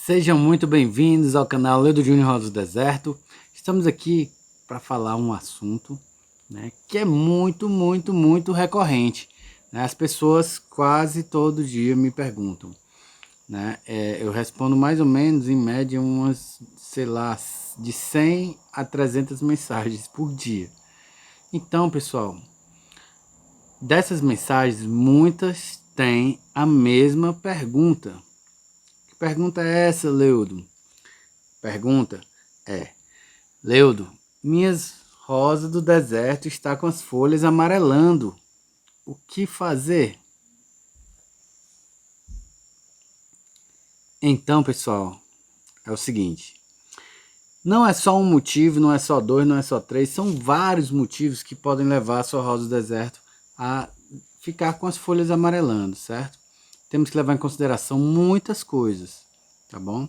Sejam muito bem-vindos ao canal Leudo Júnior Rosa do Deserto. Estamos aqui para falar um assunto, que é muito recorrente. As pessoas quase todo dia me perguntam. Eu respondo mais ou menos, em média, umas, sei lá, de 100 a 300 mensagens por dia. Então, pessoal, dessas mensagens, muitas têm a mesma pergunta. Que pergunta é essa, Leudo? Pergunta é: Leudo, minhas rosas do deserto estão com as folhas amarelando. O que fazer? Então, pessoal, é o seguinte. Não é só um motivo, não é só dois, não é só três. São vários motivos que podem levar a sua rosa do deserto a ficar com as folhas amarelando, certo? Temos que levar em consideração muitas coisas, tá bom?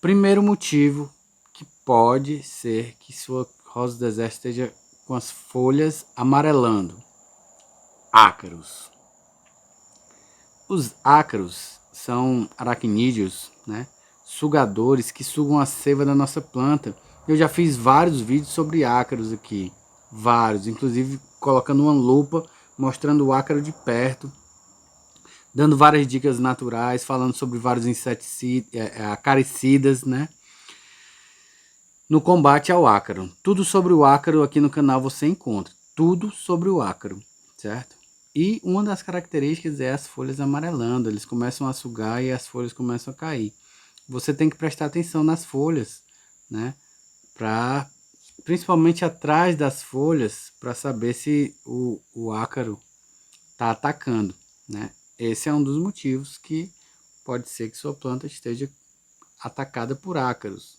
Primeiro motivo que pode ser que sua rosa do deserto esteja com as folhas amarelando. Ácaros. Os ácaros são aracnídeos, sugadores que sugam a seiva da nossa planta. Eu já fiz vários vídeos sobre ácaros aqui, vários, inclusive colocando uma lupa, mostrando o ácaro de perto, dando várias dicas naturais, falando sobre vários inseticidas, acaricidas, no combate ao ácaro. Tudo sobre o ácaro aqui no canal você encontra, tudo sobre o ácaro, certo? E uma das características é as folhas amarelando, eles começam a sugar e as folhas começam a cair. Você tem que prestar atenção nas folhas, principalmente atrás das folhas, para saber se o ácaro está atacando, Esse é um dos motivos que pode ser que sua planta esteja atacada por ácaros.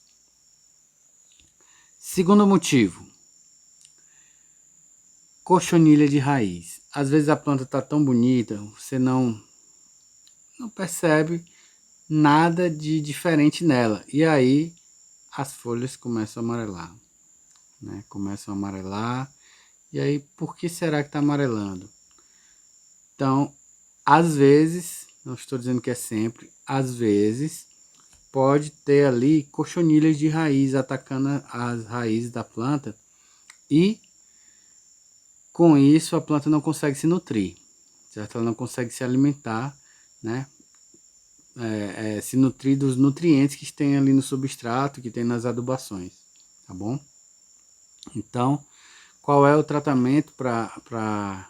Segundo motivo, cochonilha de raiz. Às vezes a planta está tão bonita, você não percebe nada de diferente nela. E aí as folhas começam a amarelar. Começam a amarelar. E aí, por que será que está amarelando? Então, às vezes, não estou dizendo que é sempre, às vezes pode ter ali cochonilhas de raiz atacando as raízes da planta e com isso a planta não consegue se nutrir, certo? Ela não consegue se alimentar, se nutrir dos nutrientes que tem ali no substrato, que tem nas adubações, tá bom? Então, qual é o tratamento para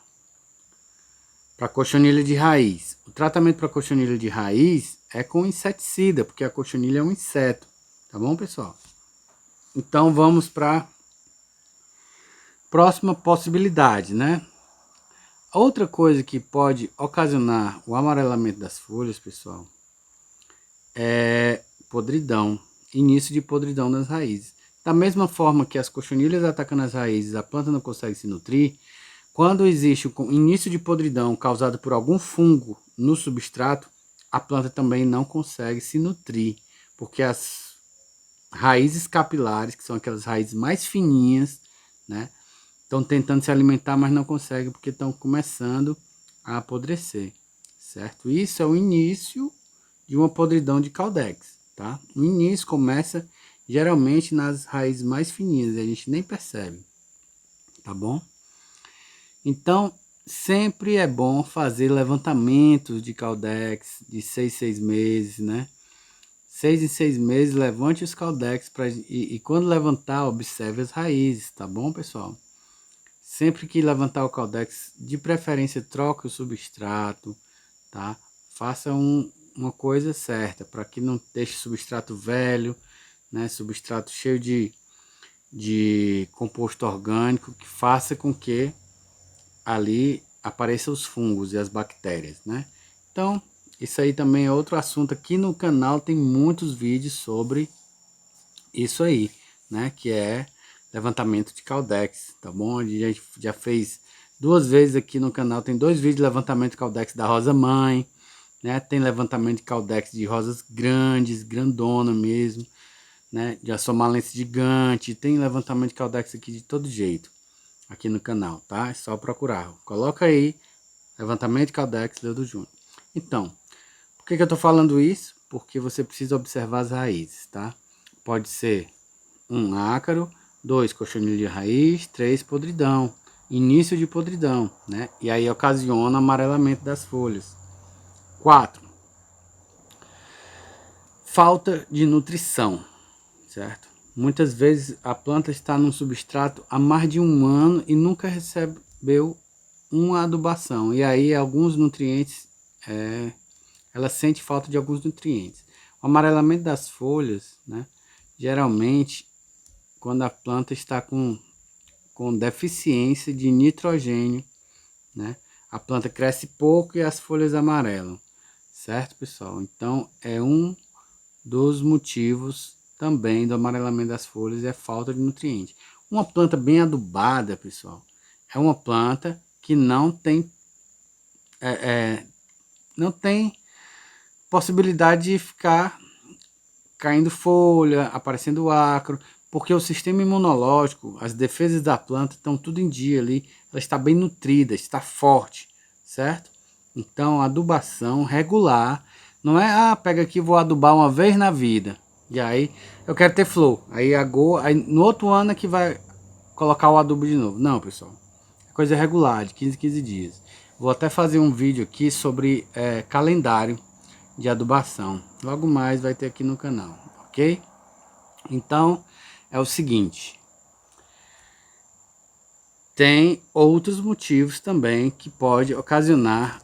cochonilha de raiz? O tratamento para cochonilha de raiz é com inseticida, porque a cochonilha é um inseto, tá bom, pessoal? Então, vamos para próxima possibilidade, Outra coisa que pode ocasionar o amarelamento das folhas, pessoal, é podridão, início de podridão das raízes. Da mesma forma que as cochonilhas atacando as raízes, a planta não consegue se nutrir, quando existe o início de podridão causado por algum fungo no substrato, a planta também não consegue se nutrir, porque as raízes capilares, que são aquelas raízes mais fininhas, estão tentando se alimentar, mas não conseguem porque estão começando a apodrecer, certo? Isso é o início de uma podridão de Caudex, tá? O início começa geralmente nas raízes mais fininhas, a gente nem percebe, tá bom? Então, sempre é bom fazer levantamentos de Caudex de 6 em 6 meses, 6 em 6 meses, levante os Caudex e quando levantar, observe as raízes, tá bom, pessoal? Sempre que levantar o Caudex, de preferência troque o substrato, tá? Faça uma coisa certa, para que não deixe substrato velho, substrato cheio de composto orgânico, que faça com que ali apareçam os fungos e as bactérias, Então, isso aí também é outro assunto. Aqui no canal tem muitos vídeos sobre isso aí, que é levantamento de Caudex, tá bom? A gente já fez 2 vezes aqui no canal, tem 2 vídeos de levantamento de Caudex da rosa mãe, tem levantamento de Caudex de rosas grandes, grandona mesmo, de assomalense gigante, tem levantamento de Caudex aqui de todo jeito, aqui no canal, tá? É só procurar, coloca aí, levantamento de Caudex Leudo Júnior. Então, por que eu tô falando isso? porque você precisa observar as raízes, tá? Pode ser 1 ácaro, 2 cochonilha de raiz, 3 podridão, início de podridão, né? E aí ocasiona amarelamento das folhas. 4, falta de nutrição, certo? Muitas vezes a planta está num substrato há mais de 1 ano e nunca recebeu uma adubação. E aí alguns nutrientes, ela sente falta de alguns nutrientes. O amarelamento das folhas, né? Geralmente, quando a planta está com deficiência de nitrogênio, né? A planta cresce pouco e as folhas amarelam, certo, pessoal? Então, é um dos motivos também do amarelamento das folhas, é falta de nutriente. Uma planta bem adubada, pessoal, é uma planta que não tem não tem possibilidade de ficar caindo folha, aparecendo acro, porque o sistema imunológico, as defesas da planta estão tudo em dia ali, ela está bem nutrida, está forte, certo? Então, adubação regular, não é, pega aqui, vou adubar uma vez na vida, e aí eu quero ter flor, aí no outro ano é que vai colocar o adubo de novo. Não, pessoal, é coisa regular, de 15 em 15 dias. Vou até fazer um vídeo aqui sobre calendário de adubação. Logo mais vai ter aqui no canal, ok? Então, é o seguinte. Tem outros motivos também que pode ocasionar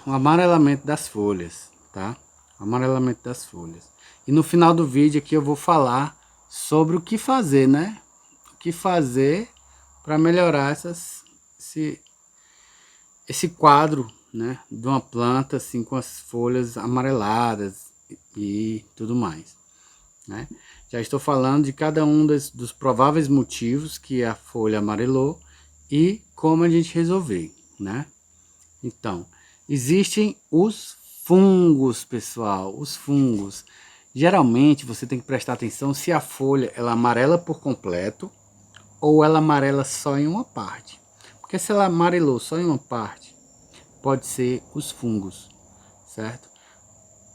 o amarelamento das folhas, tá? O amarelamento das folhas. E no final do vídeo aqui eu vou falar sobre o que fazer, né? O que fazer para melhorar esse quadro, né, de uma planta assim com as folhas amareladas e tudo mais, né? Já estou falando de cada um dos prováveis motivos que a folha amarelou e como a gente resolver, né? Então, existem os fungos, pessoal, os fungos. Geralmente você tem que prestar atenção se a folha ela amarela por completo ou ela amarela só em uma parte. Porque se ela amarelou só em uma parte, pode ser os fungos, certo?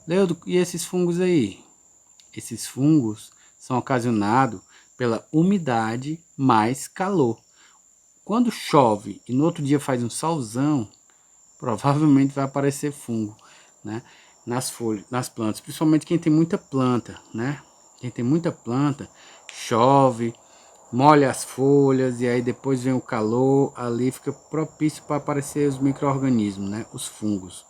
Leandro, e esses fungos aí? Esses fungos são ocasionados pela umidade mais calor. Quando chove e no outro dia faz um solzão, provavelmente vai aparecer fungo, né? Nas folhas, nas plantas, principalmente quem tem muita planta, né? Quem tem muita planta, chove, molha as folhas e aí depois vem o calor, ali fica propício para aparecer os micro-organismos, né? Os fungos.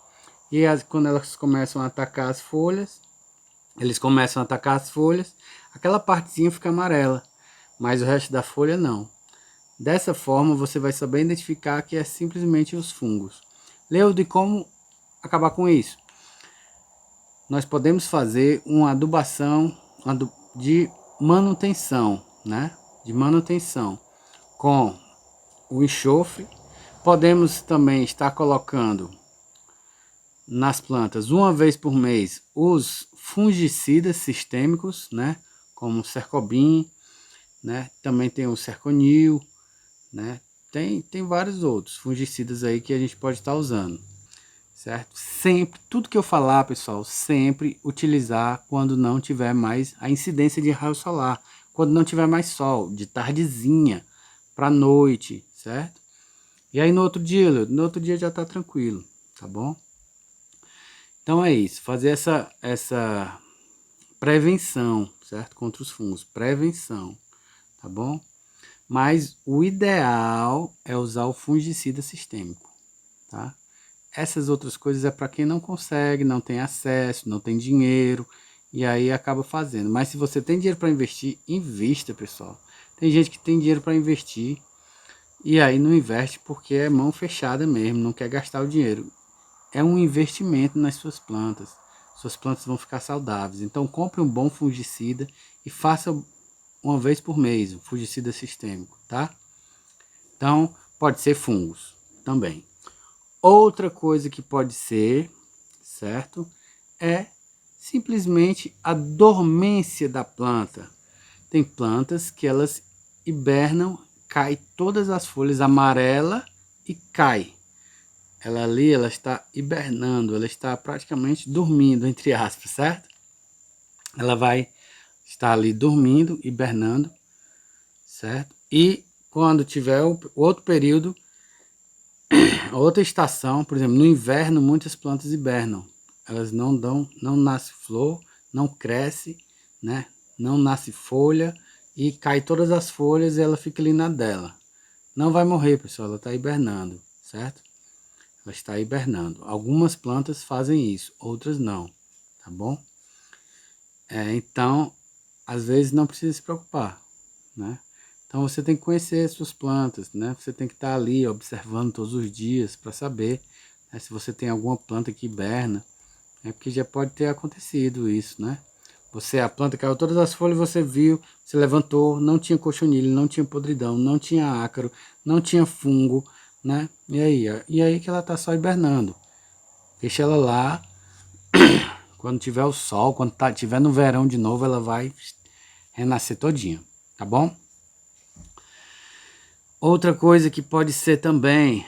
E quando elas começam a atacar as folhas, aquela partezinha fica amarela, mas o resto da folha não. Dessa forma você vai saber identificar que é simplesmente os fungos. Leu de como acabar com isso? Nós podemos fazer uma adubação de manutenção, né? De manutenção com o enxofre. Podemos também estar colocando nas plantas uma vez por mês os fungicidas sistêmicos, né? Como o Cercobin, né? Também tem o Cerconil, né? Tem vários outros fungicidas aí que a gente pode estar usando, certo? Sempre, tudo que eu falar, pessoal, sempre utilizar quando não tiver mais a incidência de raio solar, quando não tiver mais sol, de tardezinha para noite, certo? E aí no outro dia já tá tranquilo, tá bom? Então é isso, fazer essa prevenção, certo? Contra os fungos, prevenção, tá bom? Mas o ideal é usar o fungicida sistêmico, tá? Essas outras coisas é para quem não consegue, não tem acesso, não tem dinheiro, e aí acaba fazendo. Mas se você tem dinheiro para investir, invista, pessoal. Tem gente que tem dinheiro para investir, e aí não investe porque é mão fechada mesmo, não quer gastar o dinheiro. É um investimento nas suas plantas. Suas plantas vão ficar saudáveis. Então compre um bom fungicida e faça uma vez por mês, um fungicida sistêmico, tá? Então, pode ser fungos também. Outra coisa que pode ser, certo? É simplesmente a dormência da planta. Tem plantas que elas hibernam, cai todas as folhas amarela e cai. ela ali, ela está hibernando, ela está praticamente dormindo, entre aspas, certo? Ela vai estar ali dormindo, hibernando, certo? E quando tiver o outro período, a outra estação, por exemplo, no inverno muitas plantas hibernam. Elas não nasce flor, não cresce, né? Não nasce folha e cai todas as folhas e ela fica ali na dela. Não vai morrer, pessoal, ela está hibernando, certo? Ela está hibernando. Algumas plantas fazem isso, outras não, tá bom? Então, às vezes não precisa se preocupar, né? Então você tem que conhecer as suas plantas, né? Você tem que estar ali observando todos os dias para saber, né, se você tem alguma planta que hiberna, porque já pode ter acontecido isso, né? A planta caiu todas as folhas, você viu, você levantou, não tinha cochonilha, não tinha podridão, não tinha ácaro, não tinha fungo, né? E aí que ela está só hibernando. Deixa ela lá, quando tiver o sol, quando tiver no verão de novo, ela vai renascer todinha, tá bom? Outra coisa que pode ser também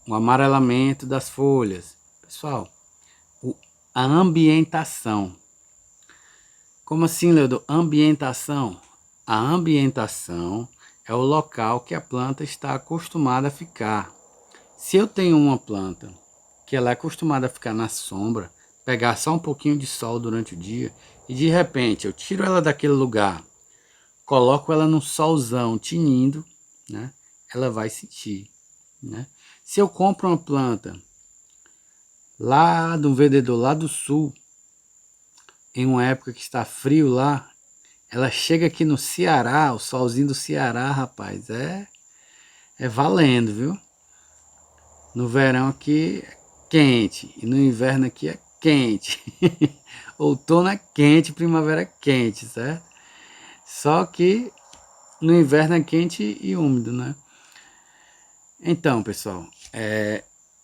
o amarelamento das folhas. Pessoal, a ambientação. Como assim, Leandro? Ambientação. A ambientação é o local que a planta está acostumada a ficar. Se eu tenho uma planta que ela é acostumada a ficar na sombra, pegar só um pouquinho de sol durante o dia, e de repente eu tiro ela daquele lugar, coloco ela num solzão tinindo, né? Ela vai sentir, né? Se eu compro uma planta lá de um vendedor lá do sul, em uma época que está frio lá, ela chega aqui no Ceará, o solzinho do Ceará, rapaz, é valendo, viu? No verão aqui é quente, e no inverno aqui é quente. Outono é quente, primavera é quente, certo? Só que no inverno é quente e úmido, né? Então, pessoal,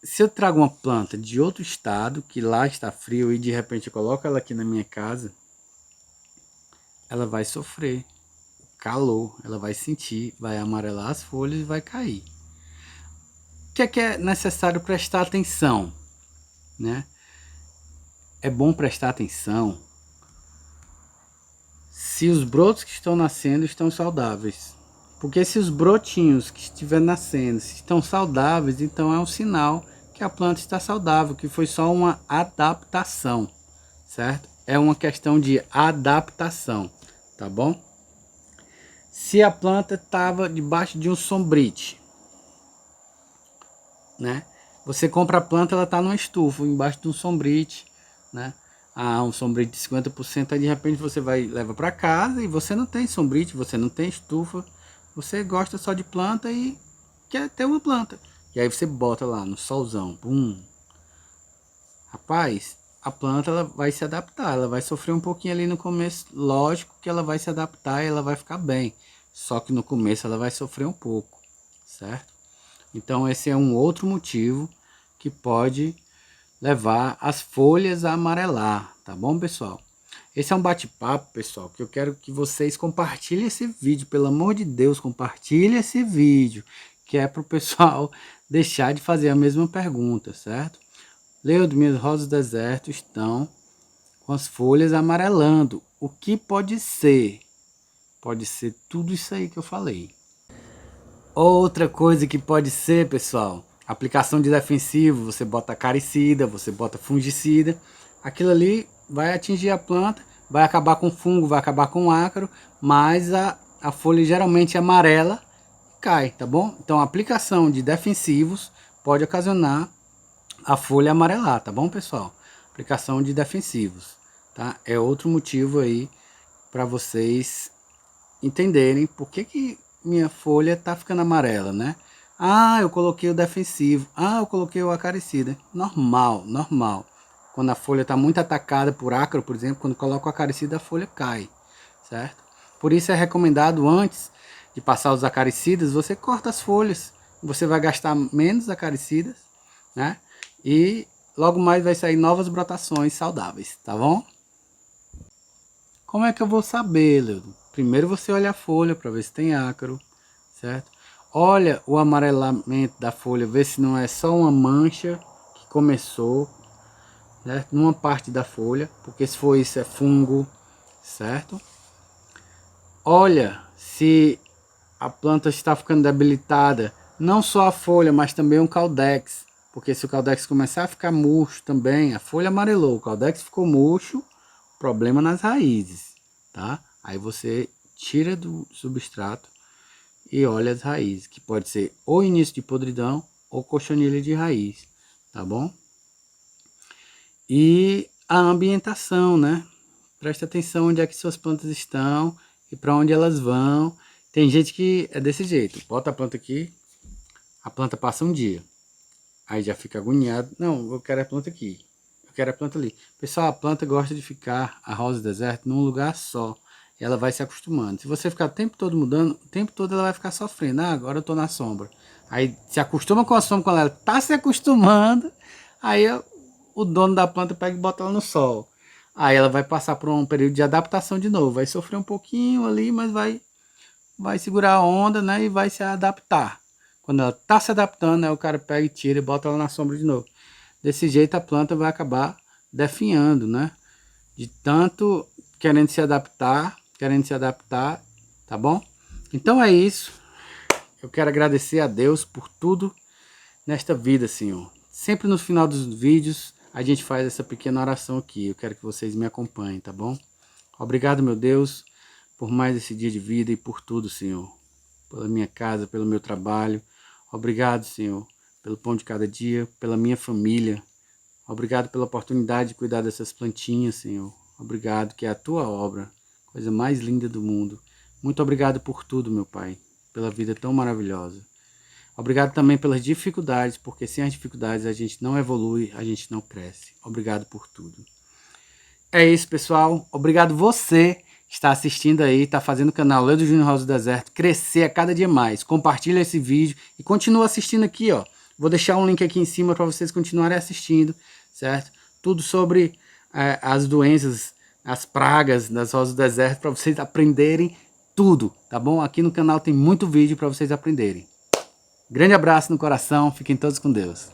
se eu trago uma planta de outro estado, que lá está frio, e de repente eu coloco ela aqui na minha casa, ela vai sofrer o calor, ela vai sentir, vai amarelar as folhas e vai cair. O que é necessário prestar atenção, né? É bom prestar atenção se os brotos que estão nascendo estão saudáveis. Porque se os brotinhos que estiver nascendo estão saudáveis, então é um sinal que a planta está saudável, que foi só uma adaptação, certo? É uma questão de adaptação, tá bom? Se a planta estava debaixo de um sombrite, né? Você compra a planta, ela está numa estufa, embaixo de um sombrite, né? Um sombrite de 50%, aí de repente você leva para casa e você não tem sombrite, você não tem estufa, você gosta só de planta e quer ter uma planta. E aí você bota lá no solzão, pum. Rapaz, a planta ela vai se adaptar, ela vai sofrer um pouquinho ali no começo, lógico que ela vai se adaptar e ela vai ficar bem. Só que no começo ela vai sofrer um pouco, certo? Então esse é um outro motivo que pode levar as folhas a amarelar, tá bom, pessoal? Esse é um bate-papo, pessoal, que eu quero que vocês compartilhem esse vídeo, pelo amor de Deus, compartilhe esse vídeo, que é para o pessoal deixar de fazer a mesma pergunta, certo? Leandro, minhas rosas do deserto estão com as folhas amarelando. O que pode ser? Pode ser tudo isso aí que eu falei. Outra coisa que pode ser, pessoal, aplicação de defensivo, você bota acaricida, você bota fungicida, aquilo ali vai atingir a planta, vai acabar com fungo, vai acabar com ácaro, mas a folha geralmente é amarela cai, tá bom? Então a aplicação de defensivos pode ocasionar a folha amarelar, tá bom, pessoal? Aplicação de defensivos, tá? É outro motivo aí para vocês entenderem por que minha folha tá ficando amarela, né? Eu coloquei o defensivo. Eu coloquei o acaricida. Normal, normal. Quando a folha está muito atacada por ácaro, por exemplo, quando coloco o acaricida, a folha cai, certo? Por isso é recomendado, antes de passar os acaricidas, você corta as folhas. Você vai gastar menos acaricidas, né? E logo mais vai sair novas brotações saudáveis, tá bom? Como é que eu vou saber, Leandro? Primeiro você olha a folha para ver se tem ácaro, certo? Olha o amarelamento da folha, vê se não é só uma mancha que começou, certo? Numa parte da folha, porque se for isso é fungo, certo? Olha se a planta está ficando debilitada, não só a folha, mas também o caudex, porque se o caudex começar a ficar murcho também, a folha amarelou, o caudex ficou murcho, problema nas raízes, tá? Aí você tira do substrato e olha as raízes, que pode ser ou início de podridão ou cochonilha de raiz, tá bom? E a ambientação, né? Presta atenção onde é que suas plantas estão e para onde elas vão. Tem gente que é desse jeito, bota a planta aqui, a planta passa um dia, aí já fica agoniado, não, eu quero a planta aqui, eu quero a planta ali. Pessoal, a planta gosta de ficar, a rosa do deserto, num lugar só, ela vai se acostumando. Se você ficar o tempo todo mudando, o tempo todo ela vai ficar sofrendo, agora eu tô na sombra. Aí se acostuma com a sombra, quando ela tá se acostumando, aí o dono da planta pega e bota ela no sol. Aí ela vai passar por um período de adaptação de novo, vai sofrer um pouquinho ali, mas vai segurar a onda, né, e vai se adaptar. Quando ela está se adaptando, aí o cara pega e tira e bota ela na sombra de novo. Desse jeito a planta vai acabar definhando, né? De tanto querendo se adaptar, tá bom? Então é isso. Eu quero agradecer a Deus por tudo nesta vida, Senhor. Sempre no final dos vídeos a gente faz essa pequena oração aqui. Eu quero que vocês me acompanhem, tá bom? Obrigado, meu Deus, por mais esse dia de vida e por tudo, Senhor. Pela minha casa, pelo meu trabalho. Obrigado, Senhor, pelo pão de cada dia, pela minha família. Obrigado pela oportunidade de cuidar dessas plantinhas, Senhor. Obrigado, que é a tua obra, coisa mais linda do mundo. Muito obrigado por tudo, meu Pai, pela vida tão maravilhosa. Obrigado também pelas dificuldades, porque sem as dificuldades a gente não evolui, a gente não cresce. Obrigado por tudo. É isso, pessoal. Obrigado você que está assistindo aí, está fazendo o canal Leudo Júnior Rosa do Deserto crescer a cada dia mais. Compartilha esse vídeo e continua assistindo aqui, ó. Vou deixar um link aqui em cima para vocês continuarem assistindo, certo? Tudo sobre as doenças, as pragas das rosas do deserto, para vocês aprenderem tudo, tá bom? Aqui no canal tem muito vídeo para vocês aprenderem. Grande abraço no coração, fiquem todos com Deus.